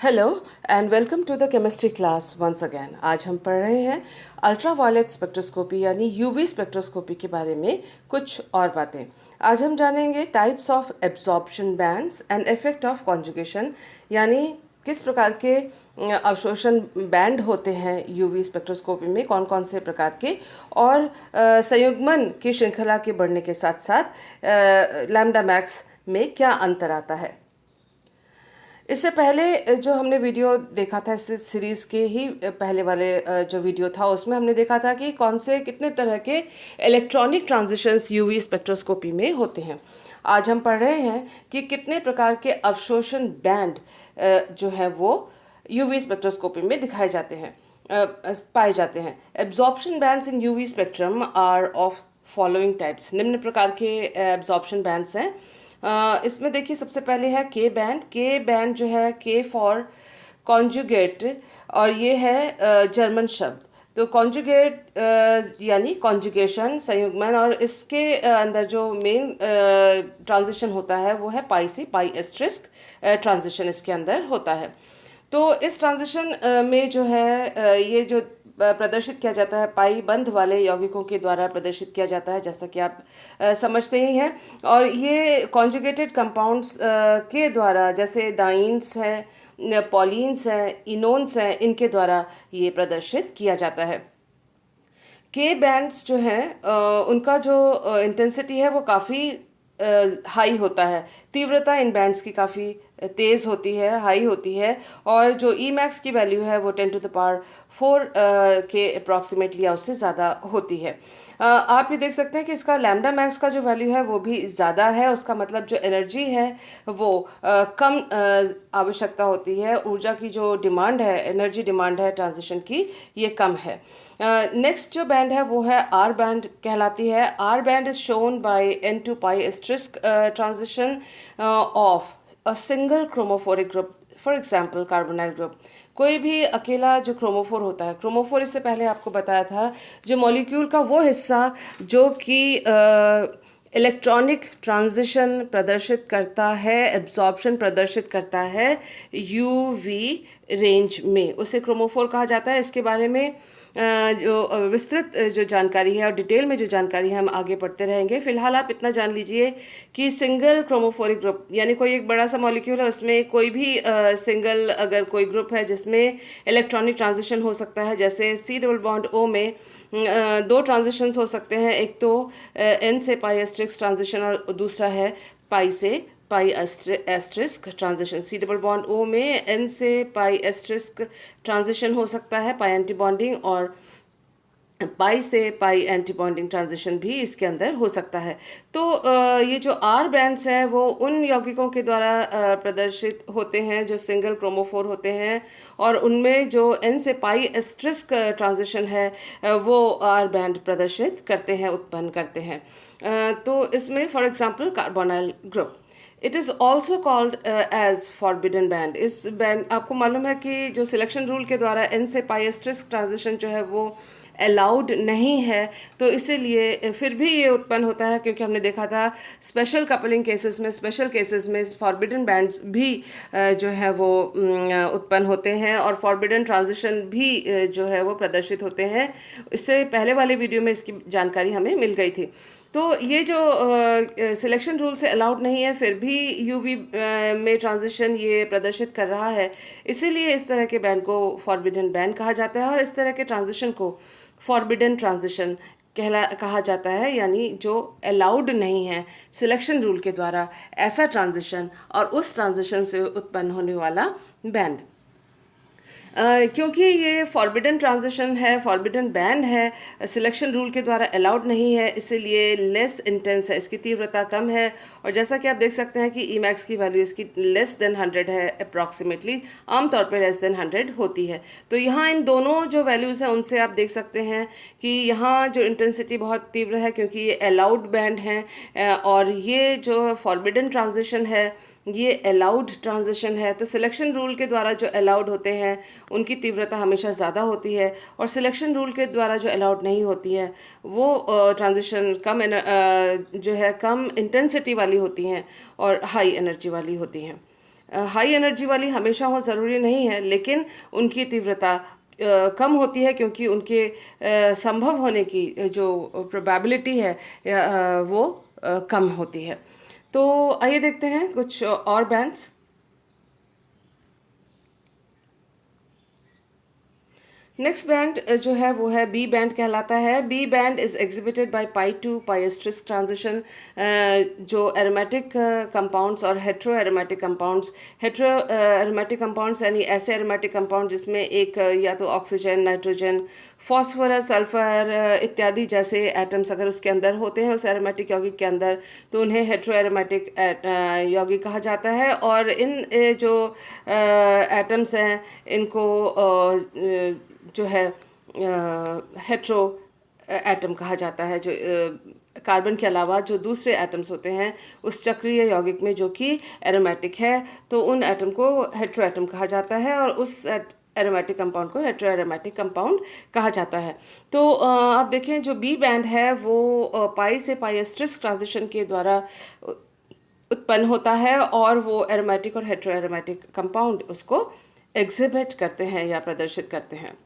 Hello and welcome to the chemistry class once again. आज हम पढ़ रहे हैं अल्ट्रावायलेट स्पेक्ट्रोस्कोपी यानी यूवी स्पेक्ट्रोस्कोपी के बारे में कुछ और बातें। आज हम जानेंगे types of absorption bands and effect of conjugation, यानी किस प्रकार के अवशोषण बैंड होते हैं यूवी स्पेक्ट्रोस्कोपी में, कौन कौन से प्रकार के, और संयुग्मन की श्रृंखला के बढ़ने के साथ साथ लैम्डा मैक्स में क्या अंतर आता है। इससे पहले जो हमने वीडियो देखा था, इस सीरीज़ के ही पहले वाले जो वीडियो था उसमें हमने देखा था कि कौन से कितने तरह के इलेक्ट्रॉनिक ट्रांजिशंस यूवी स्पेक्ट्रोस्कोपी में होते हैं। आज हम पढ़ रहे हैं कि कितने प्रकार के अवशोषण बैंड जो है वो यूवी स्पेक्ट्रोस्कोपी में दिखाए जाते हैं, पाए जाते हैं। Absorption bands in UV spectrum are of following types. निम्न प्रकार के एब्जॉर्प्शन बैंड्स हैं। इसमें देखिए, सबसे पहले है के बैंड। के बैंड जो है के फॉर कॉन्जुगेट, और ये है जर्मन शब्द। तो कॉन्जुगेट यानी कॉन्जुगेशन, संयुग्मन, और इसके अंदर जो मेन ट्रांजिशन होता है वो है पाई से पाई एस्ट्रिस्क ट्रांजिशन इसके अंदर होता है। तो इस ट्रांजिशन में जो है ये जो प्रदर्शित किया जाता है पाई बंध वाले यौगिकों के द्वारा प्रदर्शित किया जाता है, जैसा कि आप समझते ही हैं। और ये कॉन्जुगेटेड कंपाउंड्स के द्वारा, जैसे डाइन्स हैं, पॉलीन्स हैं, इनोन्स हैं, इनके द्वारा ये प्रदर्शित किया जाता है। के बैंड्स जो हैं उनका जो इंटेंसिटी है वो काफ़ी हाई होता है। तीव्रता इन बैंड्स की काफ़ी तेज़ होती है, हाई होती है, और जो ई मैक्स की वैल्यू है वो 10⁴ के अप्रॉक्सीमेटली या उससे ज़्यादा होती है। आप ये देख सकते हैं कि इसका लैम्डा मैक्स का जो वैल्यू है वो भी ज़्यादा है। उसका मतलब जो एनर्जी है वो कम आवश्यकता होती है। ऊर्जा की जो डिमांड है, एनर्जी डिमांड है ट्रांजिशन की, ये कम है। नेक्स्ट जो बैंड है वो है आर बैंड कहलाती है। R band is shown by n2 pi asterisk transition of a single chromophoric group, for example carbonyl group. कोई भी अकेला जो क्रोमोफोर होता है, क्रोमोफोर इससे पहले आपको बताया था, जो मॉलिक्यूल का वो हिस्सा जो कि इलेक्ट्रॉनिक ट्रांजिशन प्रदर्शित करता है, एब्जॉर्प्शन प्रदर्शित करता है यूवी रेंज में, उसे क्रोमोफोर कहा जाता है। इसके बारे में जो विस्तृत जो जानकारी है और डिटेल में जो जानकारी है हम आगे पढ़ते रहेंगे। फिलहाल आप इतना जान लीजिए कि सिंगल क्रोमोफोरिक ग्रुप यानी कोई एक बड़ा सा मॉलिक्यूल है, उसमें कोई भी सिंगल अगर कोई ग्रुप है जिसमें इलेक्ट्रॉनिक ट्रांजिशन हो सकता है, जैसे C डबल बॉन्ड O में दो ट्रांजिशंस हो सकते हैं। एक तो N से पाई एस्ट्रिक्स ट्रांजिशन और दूसरा है पाई से pi asterisk transition. C double bond O में N से पाई एस्ट्रिस्क ट्रांजिशन हो सकता है, पाई एंटी बॉन्डिंग, और पाई से पाई एंटी बॉन्डिंग ट्रांजिशन भी इसके अंदर हो सकता है। तो ये जो आर बैंड्स हैं वो उन यौगिकों के द्वारा प्रदर्शित होते हैं जो सिंगल क्रोमोफोर होते हैं, और उनमें जो एन से पाई एस्ट्रिस्क ट्रांजिशन है वो आर बैंड प्रदर्शित करते हैं, उत्पन्न करते हैं। तो इसमें for example carbonyl group, it is also called as forbidden band. इस बैंड, आपको मालूम है कि जो सिलेक्शन रूल के द्वारा एन से पाई एस्ट्रिस्क ट्रांजिशन जो है वो अलाउड नहीं है, तो इसीलिए फिर भी ये उत्पन्न होता है, क्योंकि हमने देखा था स्पेशल कपलिंग केसेस में, स्पेशल केसेस में फॉरबिडन बैंड्स भी जो है वो उत्पन्न होते हैं, और फॉरबिडन ट्रांजिशन भी जो है वो प्रदर्शित होते हैं। इससे पहले वाले वीडियो में इसकी जानकारी हमें मिल गई थी। तो ये जो सिलेक्शन रूल से अलाउड नहीं है, फिर भी यूवी में ट्रांजिशन ये प्रदर्शित कर रहा है, इसीलिए इस तरह के बैंड को फॉरबिडन बैंड कहा जाता है, और इस तरह के ट्रांजिशन को फॉरबिडन ट्रांजिशन कहा जाता है, यानी जो अलाउड नहीं है सिलेक्शन रूल के द्वारा ऐसा ट्रांजिशन, और उस ट्रांजिशन से उत्पन्न होने वाला बैंड। क्योंकि ये फॉरबिडन ट्रांजिशन है, फॉरबिडन बैंड है, सिलेक्शन रूल के द्वारा अलाउड नहीं है, इसीलिए लेस इंटेंस है, इसकी तीव्रता कम है। और जैसा कि आप देख सकते हैं कि ई मैक्स की वैल्यू इसकी लेस देन 100 है अप्रॉक्सीमेटली, आमतौर पर लेस देन 100 होती है। तो यहाँ इन दोनों जो वैल्यूज़ हैं उनसे आप देख सकते हैं कि यहाँ जो इंटेंसिटी बहुत तीव्र है, क्योंकि ये अलाउड बैंड है, और ये जो फॉरबिडन ट्रांजिशन है ये अलाउड ट्रांजिशन है। तो सिलेक्शन रूल के द्वारा जो अलाउड होते हैं उनकी तीव्रता हमेशा ज़्यादा होती है, और सिलेक्शन रूल के द्वारा जो अलाउड नहीं होती है वो ट्रांजिशन कम जो है कम इंटेंसिटी वाली होती हैं और हाई एनर्जी वाली होती हैं। हाई एनर्जी वाली हमेशा हो ज़रूरी नहीं है, लेकिन उनकी तीव्रता कम होती है क्योंकि उनके संभव होने की जो प्रोबेबिलिटी है वो कम होती है। तो आइए देखते हैं कुछ और बैंड्स। नेक्स्ट बैंड जो है वो है बी बैंड कहलाता है। B band is exhibited by pi to pi asterisk transition. जो एरोमेटिक कंपाउंड्स और hetero aromatic compounds, hetero aromatic compounds यानी ऐसे एरोमेटिक कंपाउंड जिसमें एक या तो ऑक्सीजन, नाइट्रोजन, फॉस्फोरस, सल्फर इत्यादि जैसे एटम्स अगर उसके अंदर होते हैं उस एरोमेटिक यौगिक के अंदर, तो उन्हें हेट्रो एरोमेटिक यौगिक कहा जाता है। और इन जो एटम्स हैं इनको जो है हेट्रो एटम कहा जाता है, जो कार्बन के अलावा जो दूसरे एटम्स होते हैं उस चक्रीय यौगिक में जो कि एरोमेटिक है, तो उन एटम को हेट्रो एटम कहा जाता है और उस एरोमेटिक कंपाउंड को हेट्रो एरोमेटिक कंपाउंड कहा जाता है। तो आप देखें जो बी बैंड है वो पाई से पाई एस्टरिस्क ट्रांजिशन के द्वारा उत्पन्न होता है और वो एरोमेटिक और हेट्रो एरोमेटिक कंपाउंड उसको एग्जिबिट करते हैं या प्रदर्शित करते हैं।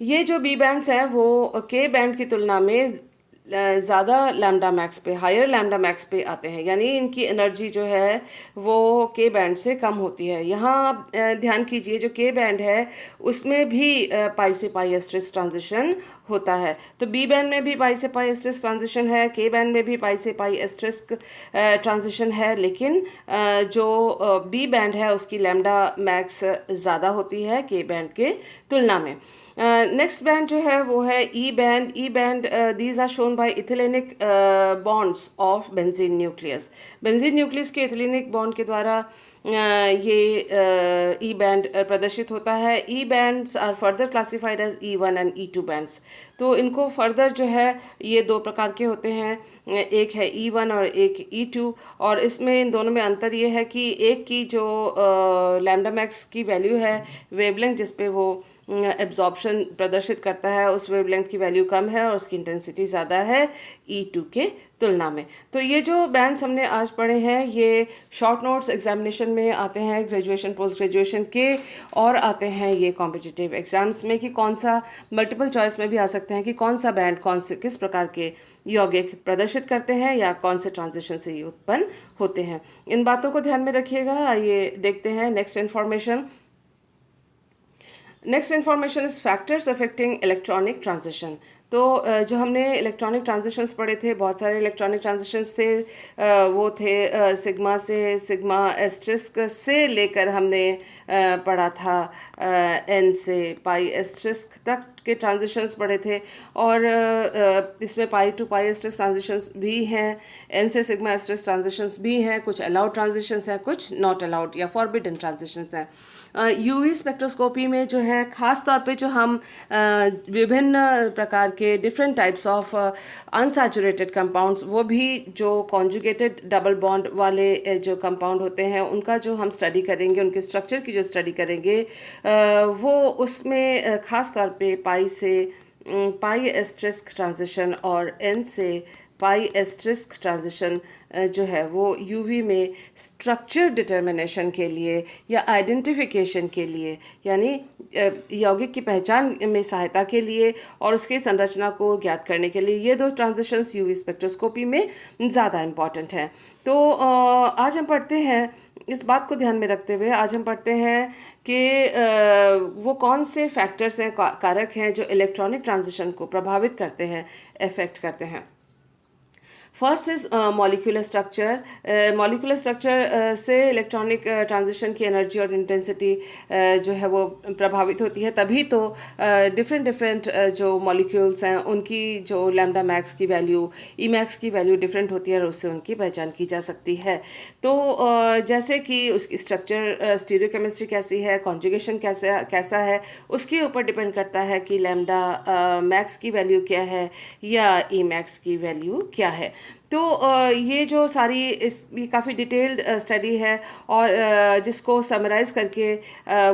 ये जो बी बैंड्स हैं वो के बैंड की तुलना में ज़्यादा लैम्डा मैक्स पे, हायर लैम्डा मैक्स पे आते हैं, यानी इनकी एनर्जी जो है वो के बैंड से कम होती है। यहाँ आप ध्यान कीजिए जो के बैंड है उसमें भी पाई से पाई एस्टरिस्क ट्रांजिशन होता है। तो बी बैंड में भी पाई से पाई एस्टरिस्क ट्रांजिशन है, के बैंड में भी पाई से पाई एस्टरिस्क ट्रांजिशन है, लेकिन जो बी बैंड है उसकी लैम्डा मैक्स ज़्यादा होती है के बैंड के तुलना में। नेक्स्ट बैंड जो है वो है E band. E band these are shown by ethylenic bonds of benzene nucleus. Benzene nucleus के इथिलेनिक बॉन्ड के द्वारा ये ई बैंड प्रदर्शित होता है। E bands are further classified as E1 and E2 bands. तो इनको फर्दर जो है ये दो प्रकार के होते हैं, एक है E1 और एक E2, और इसमें इन दोनों में अंतर ये है कि एक की जो लैम्डा मैक्स की वैल्यू है, वेवलेंथ जिस पे वो एब्जॉर्प्शन प्रदर्शित करता है, उस वेवलेंथ की वैल्यू कम है और उसकी इंटेंसिटी ज़्यादा है E2 के तुलना में। तो ये जो बैंड्स हमने आज पढ़े हैं ये शॉर्ट नोट्स एग्जामिनेशन में आते हैं, ग्रेजुएशन पोस्ट ग्रेजुएशन के, और आते हैं ये कॉम्पिटिटिव एग्जाम्स में कि कौन सा, मल्टीपल चॉइस में भी आ सकते हैं कि कौन सा बैंड कौन से किस प्रकार के यौगिक प्रदर्शित करते हैं या कौन से ट्रांजिशन से ये उत्पन्न होते हैं। इन बातों को ध्यान में रखिएगा। आइए देखते हैं next information. Next information is factors affecting electronic transition. तो जो हमने इलेक्ट्रॉनिक ट्रांजिशंस पढ़े थे, बहुत सारे इलेक्ट्रॉनिक ट्रांजिशंस थे, वो थे सिग्मा से, सिग्मा एस्टरिस्क से लेकर हमने पढ़ा था एन से पाई एस्टरिस्क तक के ट्रांजिशंस पढ़े थे, और इसमें पाई टू पाई एस्टरिस्क ट्रांजिशंस भी हैं, एन से सिग्मा एस्टरिस्क ट्रांजिशंस भी हैं, कुछ अलाउड ट्रांजिशंस हैं, कुछ नॉट अलाउड या फॉरबिडन ट्रांजिशंस हैं। यूवी स्पेक्ट्रोस्कोपी में जो है ख़ास तौर पे जो हम विभिन्न प्रकार के different types of unsaturated compounds, वो भी जो कॉन्जुगेटेड डबल बॉन्ड वाले जो कंपाउंड होते हैं उनका जो हम स्टडी करेंगे, उनके स्ट्रक्चर की जो स्टडी करेंगे, वो उसमें ख़ास तौर पे पाई से पाई एस्टरिस्क ट्रांजिशन और एन से पाई एस्टरिस्क ट्रांजिशन जो है वो यूवी में स्ट्रक्चर डिटर्मिनेशन के लिए या आइडेंटिफिकेशन के लिए, यानी यौगिक की पहचान में सहायता के लिए और उसकी संरचना को ज्ञात करने के लिए, ये दो ट्रांजिशंस यूवी स्पेक्ट्रोस्कोपी में ज़्यादा इम्पॉर्टेंट हैं। तो आज हम पढ़ते हैं, इस बात को ध्यान में रखते हुए आज हम पढ़ते हैं कि वो कौन से फैक्टर्स हैं, कारक हैं जो इलेक्ट्रॉनिक ट्रांजिशन को प्रभावित करते हैं, अफेक्ट करते हैं। First is molecular structure. Molecular structure से इलेक्ट्रॉनिक ट्रांजिशन की एनर्जी और इंटेंसिटी जो है वो प्रभावित होती है, तभी तो डिफरेंट जो मॉलिक्यूल्स हैं उनकी जो लैम्डा मैक्स की वैल्यू, ई मैक्स की वैल्यू डिफरेंट होती है और उससे उनकी पहचान की जा सकती है। तो जैसे कि उसकी स्ट्रक्चर, स्टीरियोकेमिस्ट्री कैसी है, कॉन्जुगेशन कैसा है, उसके ऊपर डिपेंड करता है कि लैम्डा मैक्स की वैल्यू क्या है या ई मैक्स की वैल्यू क्या है। तो ये जो सारी ये काफ़ी डिटेल्ड स्टडी है, और जिसको समराइज़ करके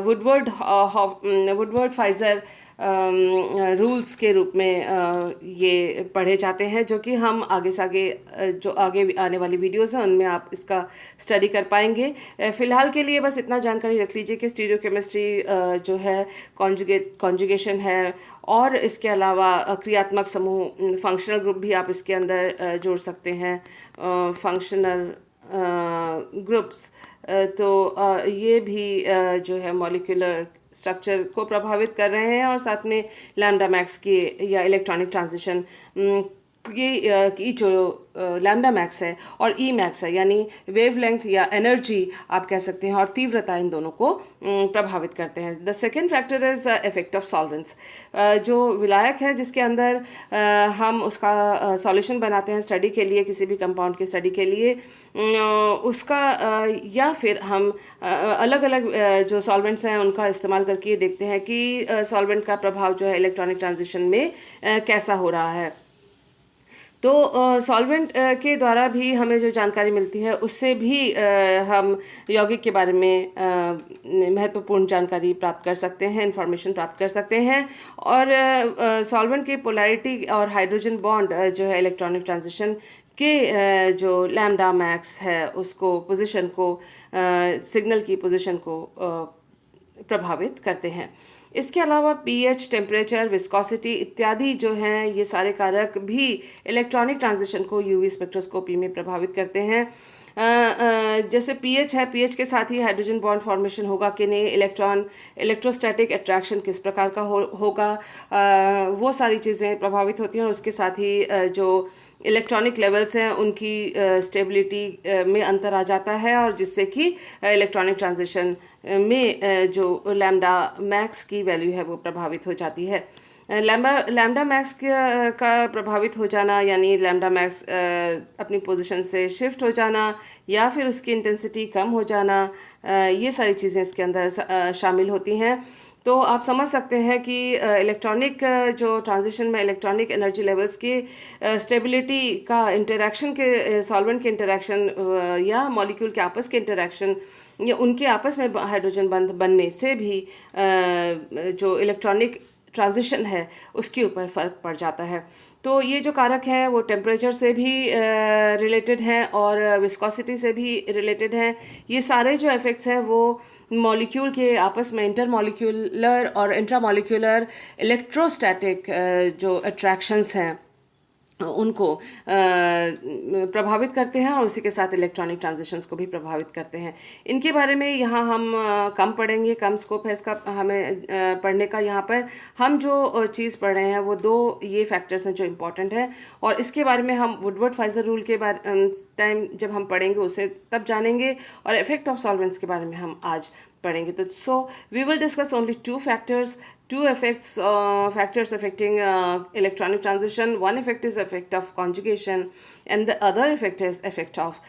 वुडवर्ड फाइजर रूल्स के रूप में ये पढ़े जाते हैं, जो कि हम आगे से आगे जो आगे आने वाली वीडियोस हैं उनमें आप इसका स्टडी कर पाएंगे। फ़िलहाल के लिए बस इतना जानकारी रख लीजिए कि स्टीरियोकेमिस्ट्री जो है कॉन्जुगेशन है, और इसके अलावा क्रियात्मक समूह फंक्शनल ग्रुप भी आप इसके अंदर जोड़ सकते हैं, फंक्शनल ग्रुप्स। तो ये भी जो है मॉलिक्यूलर स्ट्रक्चर को प्रभावित कर रहे हैं, और साथ में लैम्डा मैक्स की या इलेक्ट्रॉनिक ट्रांजिशन की जो लैम्डा मैक्स है और ई मैक्स है, यानी वेवलेंथ या एनर्जी आप कह सकते हैं, और तीव्रता, इन दोनों को प्रभावित करते हैं। The second factor is effect of solvents. जो विलायक है जिसके अंदर हम उसका सॉल्यूशन बनाते हैं स्टडी के लिए, किसी भी कंपाउंड की स्टडी के लिए, उसका या फिर हम अलग अलग जो सॉल्वेंट्स हैं उनका इस्तेमाल करके ये देखते हैं कि सॉल्वेंट का प्रभाव जो है इलेक्ट्रॉनिक ट्रांजिशन में कैसा हो रहा है। तो सॉल्वेंट के द्वारा भी हमें जो जानकारी मिलती है उससे भी हम यौगिक के बारे में महत्वपूर्ण जानकारी प्राप्त कर सकते हैं, इंफॉर्मेशन प्राप्त कर सकते हैं। और सॉल्वेंट की पोलैरिटी और हाइड्रोजन बॉन्ड जो है इलेक्ट्रॉनिक ट्रांजिशन के जो लैम्डा मैक्स है उसको पोजीशन को, सिग्नल की पोजीशन को प्रभावित करते हैं। इसके अलावा पीएच, टेम्परेचर, विस्कोसिटी इत्यादि जो हैं, ये सारे कारक भी इलेक्ट्रॉनिक ट्रांजिशन को यूवी स्पेक्ट्रोस्कोपी में प्रभावित करते हैं। जैसे पीएच है, पीएच के साथ ही हाइड्रोजन बॉन्ड फॉर्मेशन होगा कि नहीं, इलेक्ट्रोस्टैटिक अट्रैक्शन किस प्रकार का होगा, वो सारी चीज़ें प्रभावित होती हैं। और उसके साथ ही जो इलेक्ट्रॉनिक लेवल्स हैं उनकी स्टेबिलिटी में अंतर आ जाता है, और जिससे कि इलेक्ट्रॉनिक ट्रांजिशन में जो लैम्डा मैक्स की वैल्यू है वो प्रभावित हो जाती है। लैम्डा मैक्स का प्रभावित हो जाना, यानी लैम्डा मैक्स अपनी पोजीशन से शिफ्ट हो जाना या फिर उसकी इंटेंसिटी कम हो जाना, ये सारी चीज़ें इसके अंदर शामिल होती हैं। तो आप समझ सकते हैं कि इलेक्ट्रॉनिक जो ट्रांजिशन में इलेक्ट्रॉनिक एनर्जी लेवल्स की स्टेबिलिटी का इंटरेक्शन के सॉल्वेंट के इंटरेक्शन या मॉलिक्यूल के आपस के इंटरेक्शन या उनके आपस में हाइड्रोजन बंध बनने से भी जो इलेक्ट्रॉनिक ट्रांजिशन है उसके ऊपर फ़र्क पड़ जाता है। तो ये जो कारक हैं वो टेम्परेचर से भी रिलेटेड हैं और विस्कोसिटी से भी रिलेटेड हैं। ये सारे जो इफ़ेक्ट्स हैं वो मॉलिक्यूल के आपस में इंटरमॉलिक्यूलर और इंट्रामॉलिक्यूलर इलेक्ट्रोस्टैटिक जो अट्रैक्शंस हैं उनको प्रभावित करते हैं, और उसी के साथ इलेक्ट्रॉनिक ट्रांजिशंस को भी प्रभावित करते हैं। इनके बारे में यहाँ हम कम पढ़ेंगे, कम स्कोप है इसका हमें पढ़ने का। यहाँ पर हम जो चीज़ पढ़ रहे हैं वो दो ये फैक्टर्स हैं जो इम्पोर्टेंट है, और इसके बारे में हम वुडवर्ड-फाइजर रूल के बारे टाइम जब हम पढ़ेंगे उसे तब जानेंगे, और इफेक्ट ऑफ सॉल्वेंट्स के बारे में हम आज पढ़ेंगे। तो so we will discuss only two factors affecting electronic transition. One effect is effect of conjugation, and the other effect is effect of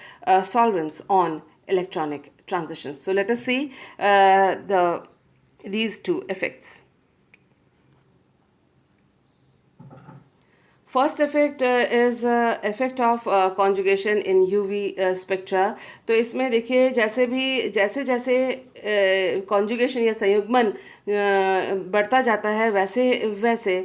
solvents on electronic transitions. So let us see these two effects. First effect is effect of conjugation in UV spectra. तो इसमें देखिए जैसे जैसे conjugation या संयुग्मन बढ़ता जाता है वैसे वैसे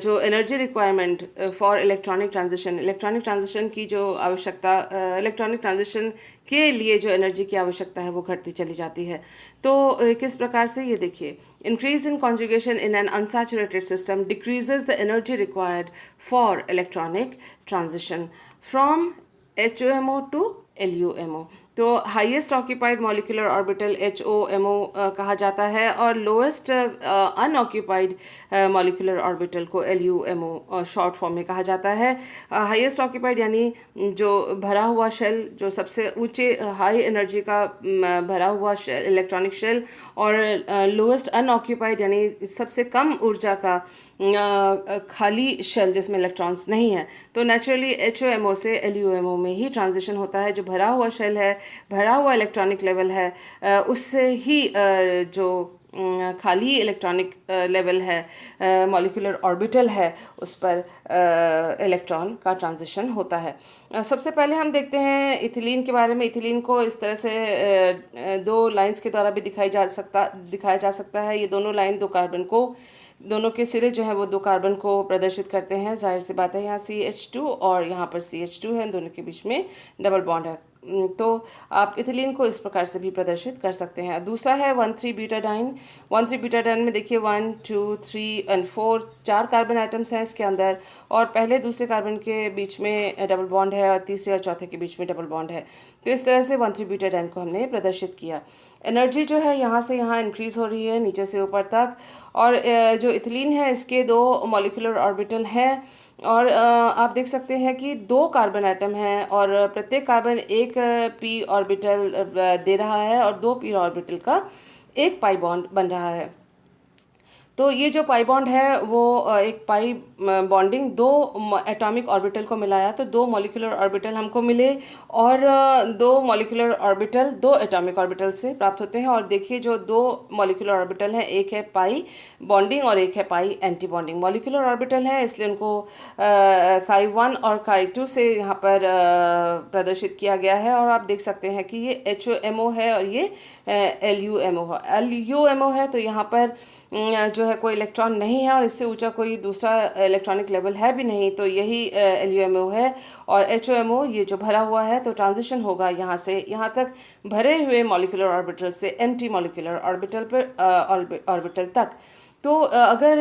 जो energy requirement for electronic transition की जो आवश्यकता, इलेक्ट्रॉनिक ट्रांजिशन के लिए जो एनर्जी की आवश्यकता है वो घटती चली जाती है। तो किस प्रकार से, ये देखिए, increase in conjugation in an unsaturated system decreases the energy required for electronic transition from HOMO to LUMO। तो highest occupied molecular orbital HOMO कहा जाता है, और लोएस्ट अनऑक्यूपाइड मॉलिक्यूलर ऑर्बिटल को LUMO शॉर्ट फॉर्म में कहा जाता है। हाईएस्ट ऑक्यूपाइड यानी जो भरा हुआ शेल, जो सबसे ऊंचे हाई एनर्जी का भरा हुआ शेल, इलेक्ट्रॉनिक शेल, और लोएस्ट अनऑक्यूपाइड यानी सबसे कम ऊर्जा का खाली शेल जिसमें इलेक्ट्रॉन्स नहीं है। तो नेचुरली HOMO से LUMO में ही ट्रांजिशन होता है। जो भरा हुआ शेल है, भरा हुआ इलेक्ट्रॉनिक लेवल है, उससे ही जो खाली इलेक्ट्रॉनिक लेवल है, मॉलिक्यूलर ऑर्बिटल है, उस पर इलेक्ट्रॉन का ट्रांजिशन होता है। सबसे पहले हम देखते हैं इथिलीन के बारे में। इथिलीन को इस तरह से दो लाइंस के द्वारा भी दिखाया जा सकता है। ये दोनों लाइन दो कार्बन को दोनों के सिरे जो हैं वो दो कार्बन को प्रदर्शित करते हैं। जाहिर सी बात है, यहाँ CH2 और यहाँ पर CH2 है, दोनों के बीच में डबल बॉन्ड है। तो आप इथिलीन को इस प्रकार से भी प्रदर्शित कर सकते हैं। दूसरा है 1,3 बीटाडाइन। 1,3 बीटाडाइन में देखिए 1, 2, 3 एंड 4 4 कार्बन आइटम्स हैं इसके अंदर, और पहले दूसरे कार्बन के बीच में डबल बॉन्ड है और तीसरे और चौथे के बीच में डबल बॉन्ड है। तो इस तरह से 1,3 बीटाडाइन को हमने प्रदर्शित किया। एनर्जी जो है यहाँ से यहाँ इंक्रीज हो रही है नीचे से ऊपर तक, और जो इथिलीन है इसके दो मॉलिक्यूलर ऑर्बिटल हैं, और आप देख सकते हैं कि दो कार्बन आइटम हैं और प्रत्येक कार्बन एक पी ऑर्बिटल दे रहा है और दो पी ऑर्बिटल का एक पाई बॉन्ड बन रहा है। तो ये जो पाई बॉन्ड है वो एक पाई बॉन्डिंग दो एटॉमिक ऑर्बिटल को मिलाया तो दो मॉलिक्यूलर ऑर्बिटल हमको मिले, और दो मॉलिक्यूलर ऑर्बिटल दो एटॉमिक ऑर्बिटल से प्राप्त होते हैं। और देखिए जो दो मॉलिक्यूलर ऑर्बिटल हैं, एक है पाई बॉन्डिंग और एक है पाई एंटी बॉन्डिंग। मॉलिक्यूलर ऑर्बिटल है इसलिए उनको Chi1 और Chi2 से यहाँ पर प्रदर्शित किया गया है, और आप देख सकते हैं कि ये HOMO है और ये LUMO है। LUMO है तो यहाँ पर जो है कोई इलेक्ट्रॉन नहीं है और इससे ऊंचा कोई दूसरा इलेक्ट्रॉनिक लेवल है भी नहीं, तो यही LUMO है। और HOMO ये जो भरा हुआ है, तो ट्रांजिशन होगा यहाँ से यहाँ तक भरे हुए मॉलिक्यूलर ऑर्बिटल से एम्प्टी मॉलिक्यूलर ऑर्बिटल पर ऑर्बिटल तक। तो अगर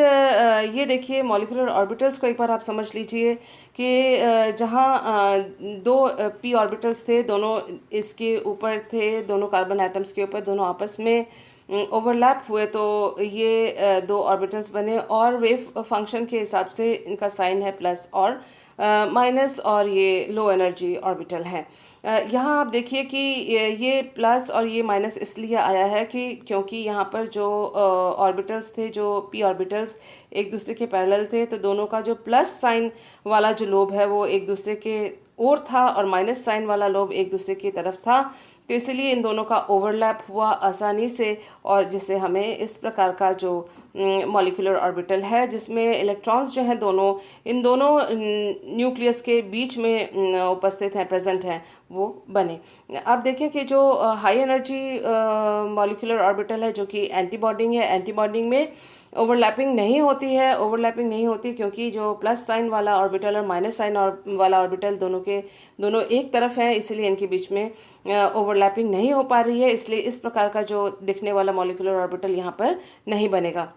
ये देखिए मॉलिक्यूलर ऑर्बिटल्स को एक बार आप समझ लीजिए कि जहाँ दो पी ऑर्बिटल्स थे, दोनों इसके ऊपर थे, दोनों कार्बन एटम्स के ऊपर, दोनों आपस में ओवरलैप हुए तो ये दो ऑर्बिटल्स बने, और वेव फंक्शन के हिसाब से इनका साइन है प्लस और माइनस, और ये लो एनर्जी ऑर्बिटल है। यहाँ आप देखिए कि ये प्लस और ये माइनस इसलिए आया है कि क्योंकि यहाँ पर जो ऑर्बिटल्स थे, जो पी ऑर्बिटल्स एक दूसरे के पैरेलल थे, तो दोनों का जो प्लस साइन वाला जो लोब है वो एक दूसरे के ओर था और माइनस साइन वाला लोब एक दूसरे की तरफ था, तो इसलिए इन दोनों का ओवरलैप हुआ आसानी से, और जिससे हमें इस प्रकार का जो मॉलिक्यूलर ऑर्बिटल है जिसमें इलेक्ट्रॉन्स जो हैं दोनों इन दोनों न्यूक्लियस के बीच में उपस्थित हैं, प्रेजेंट हैं, वो बने। अब देखिए कि जो हाई एनर्जी मॉलिक्यूलर ऑर्बिटल है जो कि एंटी बॉन्डिंग है, एंटी बॉन्डिंग में ओवरलैपिंग नहीं होती है, ओवरलैपिंग नहीं होती क्योंकि जो प्लस साइन वाला ऑर्बिटल और माइनस साइन वाला ऑर्बिटल दोनों एक तरफ हैं, इसलिए इनके बीच में ओवरलैपिंग नहीं हो पा रही है, इसलिए इस प्रकार का जो दिखने वाला मॉलिक्यूलर ऑर्बिटल यहाँ पर नहीं बनेगा।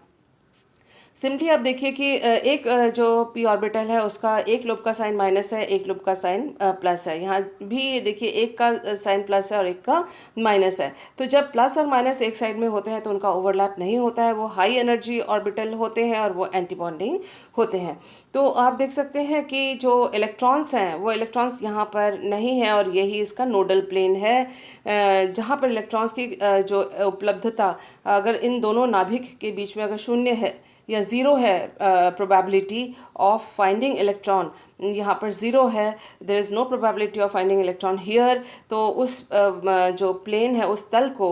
सिंपली आप देखिए कि एक जो पी ऑर्बिटल है उसका एक लोब का साइन माइनस है, एक लोब का साइन प्लस है। यहाँ भी देखिए एक का साइन प्लस है और एक का माइनस है। तो जब प्लस और माइनस एक साइड में होते हैं तो उनका ओवरलैप नहीं होता है, वो हाई एनर्जी ऑर्बिटल होते हैं और वो एंटी बॉन्डिंग होते हैं। तो आप देख सकते हैं कि जो इलेक्ट्रॉन्स हैं वो इलेक्ट्रॉन्स यहाँ पर नहीं है, और यही इसका नोडल प्लेन है जहाँ पर इलेक्ट्रॉन्स की जो उपलब्धता, अगर इन दोनों नाभिक के बीच में अगर शून्य है या ज़ीरो है, प्रोबेबिलिटी ऑफ फाइंडिंग इलेक्ट्रॉन यहाँ पर ज़ीरो है, there is no probability of finding electron here, तो उस जो प्लेन है उस तल को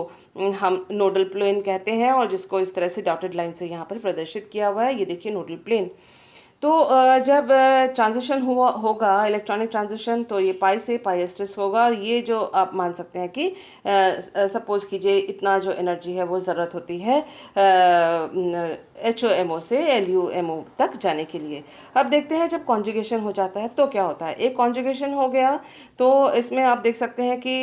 हम नोडल प्लेन कहते हैं, और जिसको इस तरह से डॉटेड लाइन से यहाँ पर प्रदर्शित किया हुआ है। ये देखिए नोडल प्लेन। तो जब ट्रांजिशन होगा इलेक्ट्रॉनिक ट्रांजिशन, तो ये पाई से पाई एस्टेरिस्क होगा, और ये जो आप मान सकते हैं कि सपोज कीजिए इतना जो एनर्जी है वो ज़रूरत होती है HOMO से LUMO तक जाने के लिए। अब देखते हैं जब कॉन्जुगेशन हो जाता है तो क्या होता है। एक कॉन्जुगेशन हो गया तो इसमें आप देख सकते हैं कि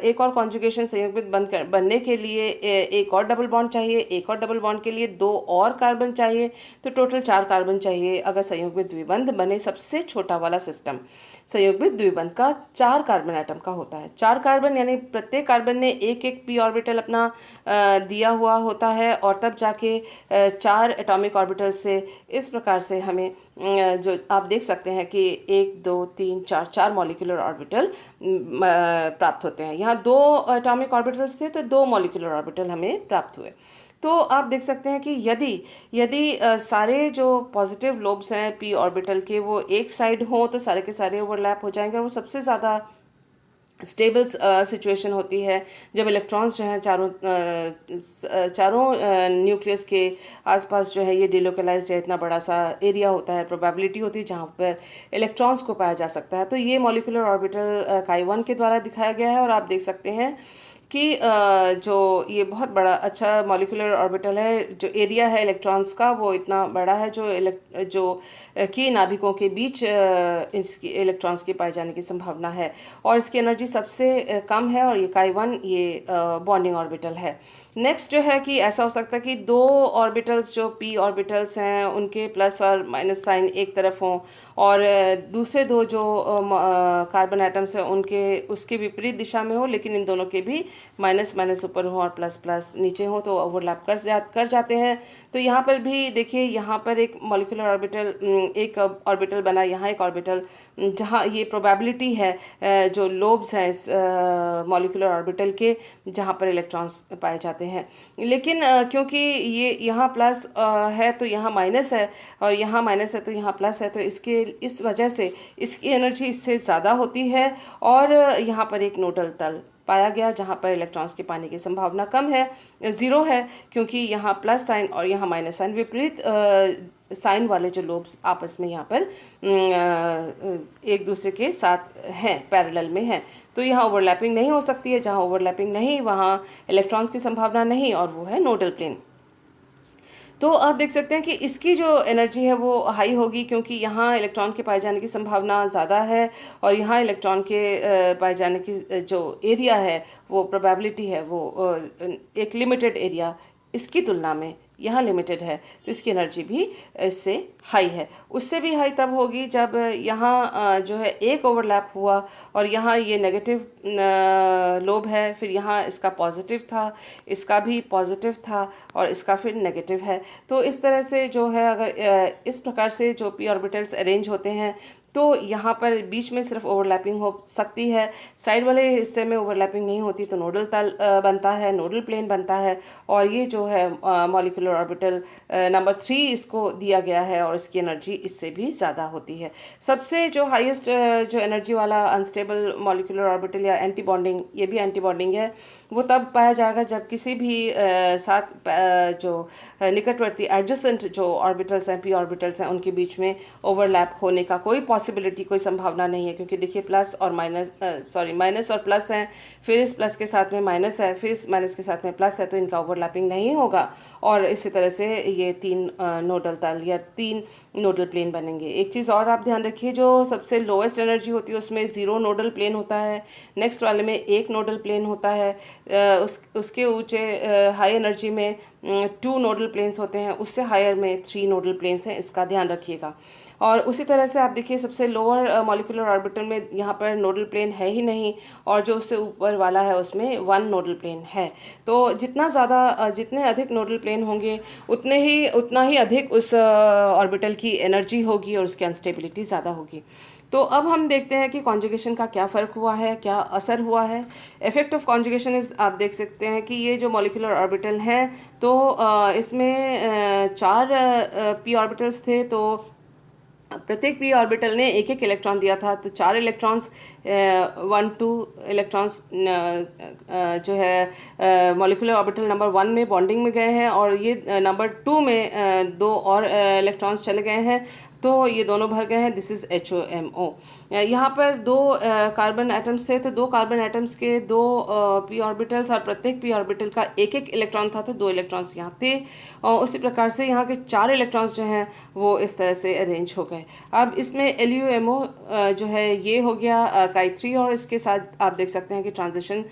एक और कॉन्जुगेशन संयुग्मित बनने के लिए एक और डबल बॉन्ड चाहिए, एक और डबल बॉन्ड के लिए दो और कार्बन चाहिए, तो टोटल 4 कार्बन चाहिए अगर संयुग्मित द्विबंध बने। सबसे छोटा वाला सिस्टम संयुग्मित द्विबंध का 4 कार्बन एटम का होता है। 4 कार्बन यानी प्रत्येक कार्बन ने एक एक पी ऑर्बिटल अपना दिया हुआ होता है, और तब जाके 4 एटॉमिक ऑर्बिटल से इस प्रकार से हमें जो आप देख सकते हैं कि 1 2 3 4 4 मॉलिक्यूलर ऑर्बिटल प्राप्त होते हैं। यहाँ 2 एटॉमिक ऑर्बिटल्स थे तो 2 मॉलिक्यूलर ऑर्बिटल हमें प्राप्त हुए। तो आप देख सकते हैं कि यदि सारे जो पॉजिटिव लोब्स हैं पी ऑर्बिटल के वो एक साइड हों तो सारे के सारे ओवरलैप हो जाएंगे, और वो सबसे ज़्यादा स्टेबल सिचुएशन होती है जब इलेक्ट्रॉन्स जो हैं चारों न्यूक्लियस के आसपास जो है ये डिलोकलाइज्ड है, इतना बड़ा सा एरिया होता है, प्रोबेबिलिटी होती है जहाँ पर इलेक्ट्रॉन्स को पाया जा सकता है। तो ये मॉलिक्यूलर ऑर्बिटल Chi1 के द्वारा दिखाया गया है, और आप देख सकते हैं कि जो ये बहुत बड़ा अच्छा मॉलिक्यूलर ऑर्बिटल है, जो एरिया है इलेक्ट्रॉन्स का वो इतना बड़ा है, कि नाभिकों के बीच इसकी इलेक्ट्रॉन्स के पाए जाने की संभावना है, और इसकी एनर्जी सबसे कम है, और ये Chi1 ये बॉन्डिंग ऑर्बिटल है। नेक्स्ट जो है कि ऐसा हो सकता है कि दो ऑर्बिटल्स जो p ऑर्बिटल्स हैं उनके प्लस और माइनस साइन एक तरफ हों, और दूसरे दो जो कार्बन एटम्स हैं उनके उसके विपरीत दिशा में हो, लेकिन इन दोनों के भी माइनस माइनस ऊपर हो और प्लस प्लस नीचे हो, तो ओवरलैप कर जाते हैं। तो यहाँ पर भी देखिए, यहाँ पर एक मॉलिक्यूलर ऑर्बिटल, एक ऑर्बिटल बना, यहाँ एक ऑर्बिटल, जहाँ ये प्रोबेबिलिटी है जो लोब्स हैं इस मॉलिक्यूलर ऑर्बिटल के, जहाँ पर इलेक्ट्रॉन्स पाए जाते हैं। लेकिन क्योंकि ये यहाँ प्लस है तो यहाँ माइनस है, और यहाँ माइनस है तो यहाँ प्लस है, तो इस वजह से इसकी एनर्जी इससे ज़्यादा होती है, और यहाँ पर एक नोडल तल पाया गया जहाँ पर इलेक्ट्रॉन्स के पाने की संभावना कम है, ज़ीरो है, क्योंकि यहाँ प्लस साइन और यहाँ माइनस साइन विपरीत साइन वाले जो लोब्स आपस में यहाँ पर एक दूसरे के साथ हैं, पैरेलल में हैं। तो यहाँ ओवरलैपिंग नहीं हो सकती है, जहाँ ओवरलैपिंग नहीं वहाँ इलेक्ट्रॉन्स की संभावना नहीं, और वो है नोडल प्लेन। तो आप देख सकते हैं कि इसकी जो एनर्जी है वो हाई होगी, क्योंकि यहाँ इलेक्ट्रॉन के पाए जाने की संभावना ज़्यादा है, और यहाँ इलेक्ट्रॉन के पाए जाने की जो एरिया है वो प्रोबेबिलिटी है वो एक लिमिटेड एरिया इसकी तुलना में यहाँ लिमिटेड है, तो इसकी एनर्जी भी इससे हाई है। उससे भी हाई तब होगी जब यहाँ जो है एक ओवरलैप हुआ, और यहाँ ये नेगेटिव लोब है, फिर यहाँ इसका पॉजिटिव था, इसका भी पॉजिटिव था, और इसका फिर नेगेटिव है। तो इस तरह से जो है, अगर इस प्रकार से जो p ऑर्बिटल्स अरेंज होते हैं, तो यहाँ पर बीच में सिर्फ ओवरलैपिंग हो सकती है, साइड वाले हिस्से में ओवरलैपिंग नहीं होती, तो नोडल तल बनता है, नोडल प्लेन बनता है। और ये जो है मॉलिक्यूलर ऑर्बिटल नंबर 3 इसको दिया गया है, और इसकी एनर्जी इससे भी ज़्यादा होती है। सबसे जो हाईएस्ट जो एनर्जी वाला अनस्टेबल मॉलिक्यूलर ऑर्बिटल या एंटी बॉन्डिंग, ये भी एंटी बॉन्डिंग है, वो तब पाया जाएगा जब किसी भी साथ जो निकटवर्ती एडजेसेंट जो ऑर्बिटल्स हैं, p ऑर्बिटल्स हैं, उनके बीच में ओवरलैप होने का कोई पॉसिबिलिटी, कोई संभावना नहीं है। क्योंकि देखिए प्लस और माइनस, माइनस और प्लस हैं, फिर इस प्लस के साथ में माइनस है, फिर इस माइनस के साथ में प्लस है, तो इनका ओवरलैपिंग नहीं होगा, और इसी तरह से ये 3 नोडल तल या 3 नोडल प्लेन बनेंगे। एक चीज़ और आप ध्यान रखिए, जो सबसे लोएस्ट एनर्जी होती है उसमें 0 नोडल प्लेन होता है, नेक्स्ट वाले में 1 नोडल प्लेन होता है, उसके ऊंचे हाई एनर्जी में 2 नोडल प्लेन्स होते हैं, उससे हायर में 3 नोडल प्लेन्स हैं, इसका ध्यान रखिएगा। और उसी तरह से आप देखिए, सबसे लोअर मॉलिक्यूलर ऑर्बिटल में यहाँ पर नोडल प्लेन है ही नहीं, और जो उससे ऊपर वाला है उसमें 1 नोडल प्लेन है। तो जितने अधिक नोडल प्लेन होंगे उतना ही अधिक उस ऑर्बिटल की एनर्जी होगी, और उसकी अनस्टेबिलिटी ज़्यादा होगी। तो अब हम देखते हैं कि कॉन्जुगेशन का क्या फ़र्क हुआ है, क्या असर हुआ है। इफेक्ट ऑफ कॉन्जुगेशन इज, आप देख सकते हैं कि ये जो मॉलिक्यूलर ऑर्बिटल हैं, तो इसमें 4 p ऑर्बिटल्स थे, तो प्रत्येक p ऑर्बिटल ने एक एक इलेक्ट्रॉन दिया था, तो 4 इलेक्ट्रॉन्स 1-2 इलेक्ट्रॉन्स जो है मॉलिक्यूलर ऑर्बिटल नंबर 1 में बॉन्डिंग में गए हैं, और ये नंबर 2 में 2 और इलेक्ट्रॉन्स चले गए हैं, तो ये दोनों भर गए हैं। This is HOMO। यहाँ पर 2 कार्बन एटम्स थे, तो 2 कार्बन एटम्स के 2 p ऑर्बिटल्स, और प्रत्येक p ऑर्बिटल का एक एक इलेक्ट्रॉन था, तो 2 इलेक्ट्रॉन्स यहाँ थे, और उसी प्रकार से यहाँ के 4 इलेक्ट्रॉन्स जो हैं वो इस तरह से अरेंज हो गए। अब इसमें LUMO जो है ये हो गया Chi3, और इसके साथ आप देख सकते हैं कि ट्रांजिशन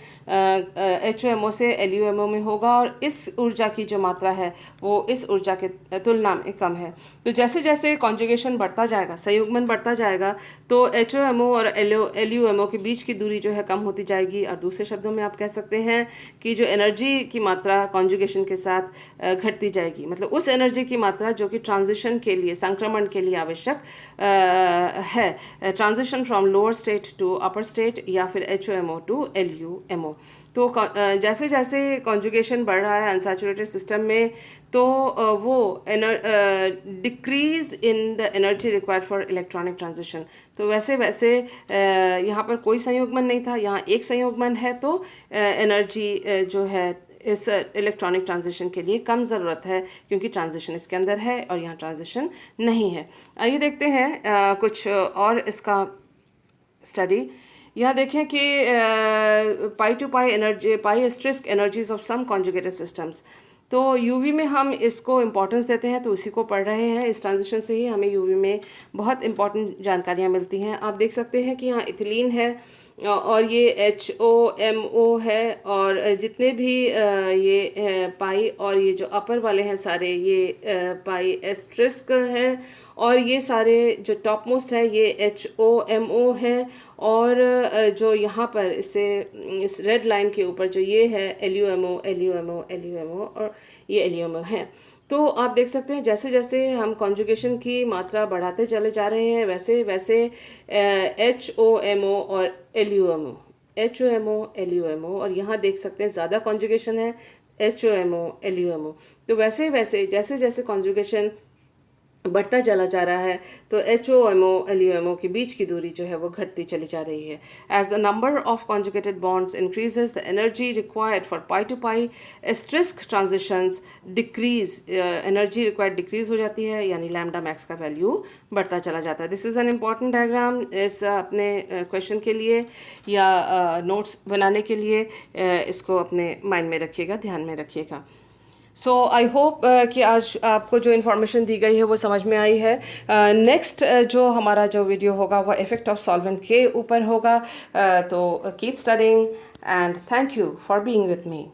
HOMO से LUMO में होगा, और इस ऊर्जा की जो मात्रा है वो इस ऊर्जा के तुलना में कम है। तो जैसे जैसे कॉन्जुगेशन बढ़ता जाएगा, संयुग्मन बढ़ता जाएगा, तो HOMO और LUMO के बीच की दूरी जो है कम होती जाएगी, और दूसरे शब्दों में आप कह सकते हैं कि जो एनर्जी की मात्रा कॉन्जुगेशन के साथ घटती जाएगी, मतलब उस एनर्जी की मात्रा जो कि ट्रांजिशन के लिए, संक्रमण के लिए आवश्यक है, transition from lower state to upper state, या फिर HOMO टू LUMO। तो जैसे जैसे कॉन्जुगेशन बढ़ रहा है अनसैचुरेटेड सिस्टम में, तो वो decrease in the energy required for electronic transition. तो वैसे वैसे यहाँ पर कोई संयुग्मन नहीं था, यहाँ एक संयुग्मन है, तो एनर्जी जो है इस इलेक्ट्रॉनिक ट्रांजिशन के लिए कम ज़रूरत है, क्योंकि ट्रांजिशन इसके अंदर है और यहाँ ट्रांजिशन नहीं है। आइए देखते हैं कुछ और इसका स्टडी। यहाँ देखें कि pi to pi energy, pi asterisk energies of some conjugated systems. तो यूवी में हम इसको इम्पोर्टेंस देते हैं, तो उसी को पढ़ रहे हैं। इस ट्रांजिशन से ही हमें यूवी में बहुत इंपॉर्टेंट जानकारियाँ मिलती हैं। आप देख सकते हैं कि यहाँ इथिलीन है और ये HOMO है, और जितने भी ये पाई और ये जो अपर वाले हैं सारे ये पाई एस्ट्रिस्क है, और ये सारे जो टॉप मोस्ट है ये HOMO है, और जो यहाँ पर इस रेड लाइन के ऊपर जो ये है LUMO LUMO LUMO और ये LUMO है। तो आप देख सकते हैं जैसे जैसे हम कॉन्जुगेशन की मात्रा बढ़ाते चले जा रहे हैं वैसे वैसे HOMO और LUMO, HOMO LUMO, और यहाँ देख सकते हैं ज़्यादा कॉन्जुगेशन है HOMO LUMO। तो वैसे वैसे जैसे जैसे कॉन्जुगेशन बढ़ता चला जा रहा है तो HOMO LUMO के बीच की दूरी जो है वो घटती चली जा रही है। As the number of conjugated bonds increases the energy required for pi to pi asterisk transitions decrease, energy required decrease हो जाती है, यानी लैम्डा मैक्स का वैल्यू बढ़ता चला जाता है। This is an important diagram इस अपने क्वेश्चन के लिए या नोट्स बनाने के लिए इसको अपने माइंड में रखिएगा, ध्यान में रखिएगा। सो आई होप कि आज आपको जो इन्फॉर्मेशन दी गई है वो समझ में आई है। नेक्स्ट जो हमारा जो वीडियो होगा वो इफेक्ट ऑफ सॉल्वेंट के ऊपर होगा। तो keep studying and thank you for being with me.